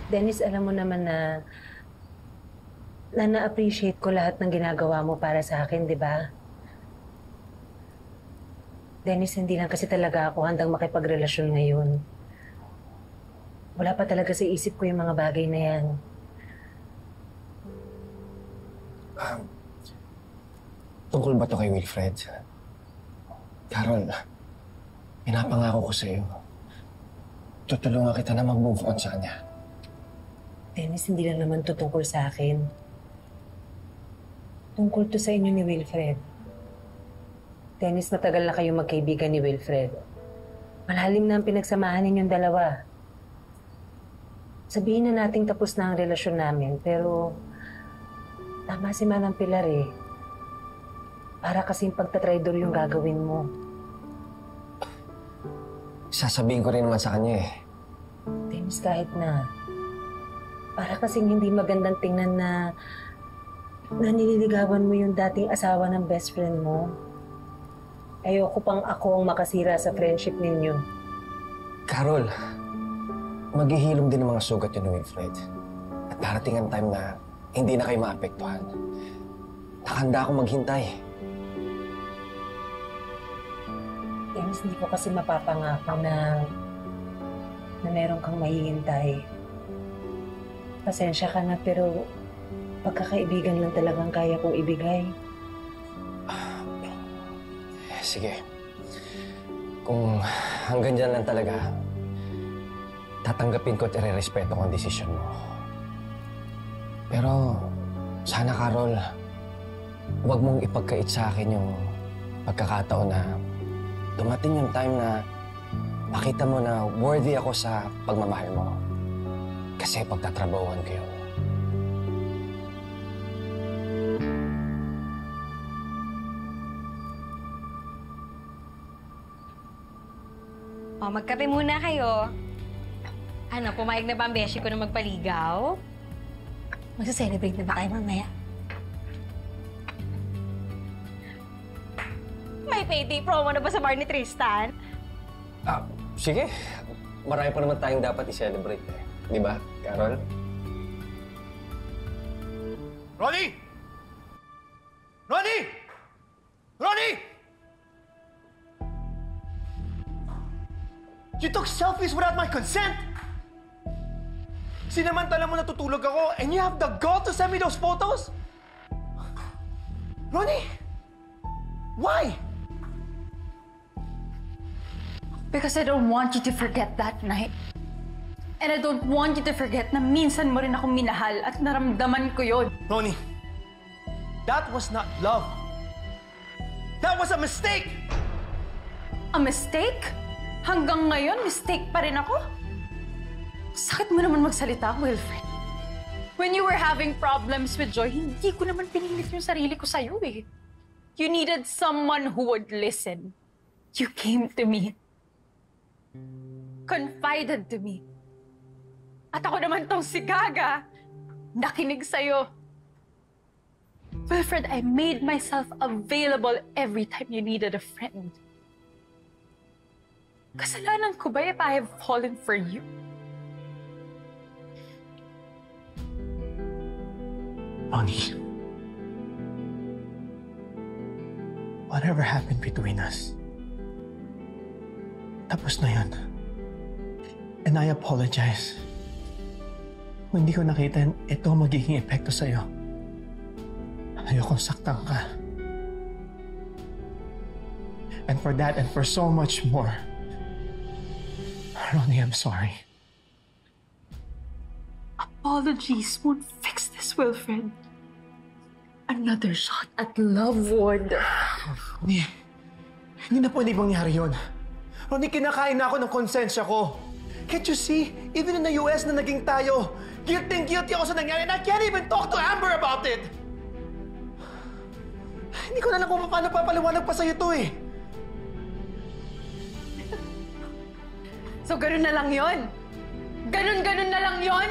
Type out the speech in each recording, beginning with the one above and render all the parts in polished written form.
Dennis, alam mo naman na na-appreciate ko lahat ng ginagawa mo para sa akin, di ba? Dennis, hindi lang kasi talaga ako handang makipagrelasyon ngayon. Wala pa talaga sa isip ko yung mga bagay na yan. Tungkol ba to kay Wilfred? Carol, pinapangako ko sa'yo. Tutulungan kita na mag-move on sa kanya. Dennis, hindi lang naman to tungkol sa akin. Tungkol to sa inyo ni Wilfred. Dennis, matagal na kayong magkaibigan ni Wilfred. Malalim na ang pinagsamahan ninyong dalawa. Sabihin na nating tapos na ang relasyon namin, pero tama si Manang Pilar eh. Para kasing pagtatraidor yung gagawin mo. Sasabihin ko rin naman sa kanya eh. Dennis, kahit na. Para kasing hindi magandang tingnan na nililigawan mo yung dating asawa ng best friend mo. Ayoko pang ako ang makasira sa friendship ninyo. Carol, maghihilom din ang mga sugat yun ni Wilfred. At darating ang time na hindi na kayo maapektuhan. Nakahanda ako maghintay. Dennis, hindi ko kasi mapapangako na meron kang mahihintay. Pasensya ka na, pero pagkakaibigan lang talagang kaya kong ibigay. Sige. Kung hanggang dyan lang talaga, tatanggapin ko at irerespeto ko ang desisyon mo. Pero sana, Carol, huwag mong ipagkait sa akin yung pagkakataon na dumating yung time na makita mo na worthy ako sa pagmamahal mo. Kasi pagtatrabahuan ko yun. O, magkape muna kayo. Ano, pumayag na ba ang beshi ko na magpaligaw? Magsa-celebrate na ba kayo mamaya? May payday promo na ba sa bar ni Tristan? Sige. Marami pa naman tayong dapat i-celebrate eh. Di ba, Carol? Ronnie! Ronnie! Ronnie! You took selfies without my consent! Sinamantala mo natutulog ako and you have the gall to send me those photos? Ronnie! Why? Because I don't want you to forget that night. And I don't want you to forget na minsan mo rin akong minahal at naramdaman ko yun. Ronnie, that was not love. That was a mistake! A mistake? Hanggang ngayon, mistake pa rin ako? Sakit mo naman magsalita, Wilfred. When you were having problems with Joy, hindi ko naman pinilit yung sarili ko sa'yo eh. You needed someone who would listen. You came to me. Confided to me. At ako naman tong si Gaga, nakinig sa'yo. Wilfred, I made myself available every time you needed a friend. Kasalanan ko ba if I have fallen for you? Ronnie, whatever happened between us, tapos na yun. And I apologize. Kung hindi ko nakita ito magiging epekto sa'yo. Ayokong saktan ka. And for that and for so much more, Ronnie, I'm sorry. Apologies won't fix this, Wilfred. Another shot at love would. Ronnie, hindi na pwede mangyari yun. Ronnie, kinakain na ako ng konsensya ko. Can't you see? Even in the US na naging tayo, guilty ako sa nangyari and I can't even talk to Amber about it. Hindi ko na alam kung paano papaliwanag pa sa'yo to eh. So, ganun na lang yon. Ganun na lang yon.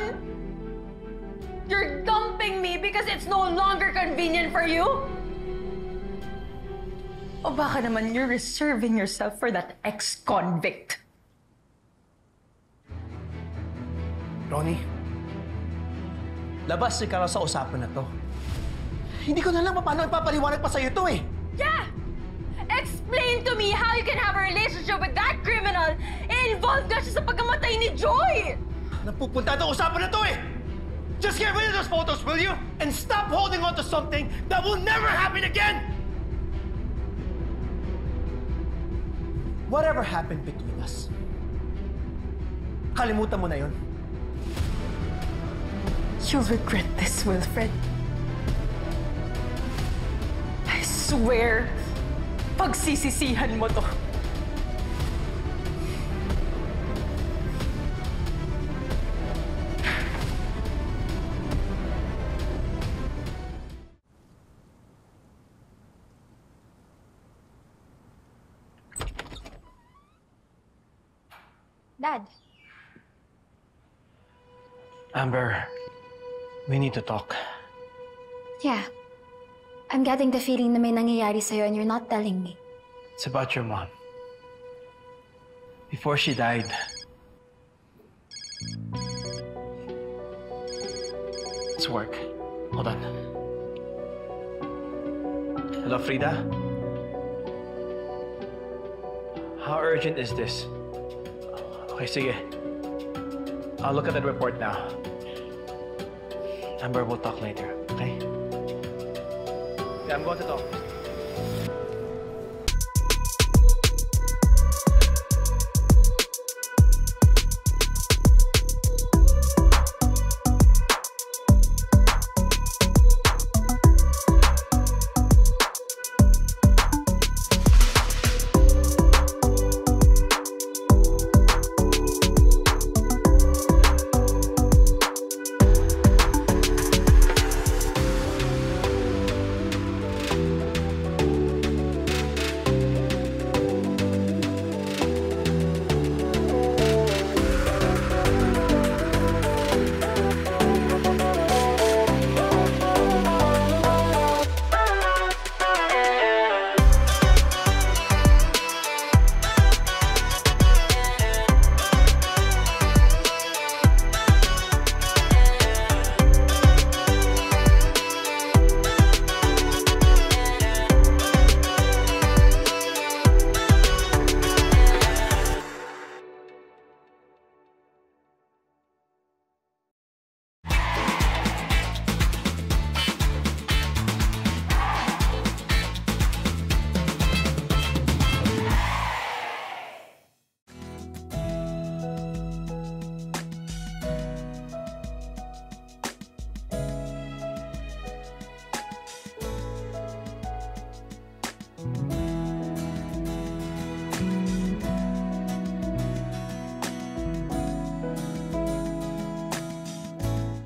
You're dumping me because it's no longer convenient for you? O baka naman you're reserving yourself for that ex-convict? Ronnie, Labas si Carol sa usapan na to. Hindi ko na lang paano ipapaliwanag pa sa'yo to eh. Yeah! Explain to me how you can have a relationship with that criminal. Involved ka siya sa pagkamatay ni Joy! Napupunta itong usapan na to eh! Just get rid of those photos, will you? And stop holding on to something that will never happen again! Whatever happened between us, kalimutan mo na yun. You'll regret this, Wilfred. I swear, pagsisisihan mo to. Dad, Amber, we need to talk. Yeah. I'm getting the feeling na may nangyayari sa'yo and you're not telling me. It's about your mom. Before she died, it's work. Hold on. Hello, Frida? How urgent is this? Okay, sige. I'll look at the report now. Amber, we'll talk later, okay? Yeah, I'm going to talk.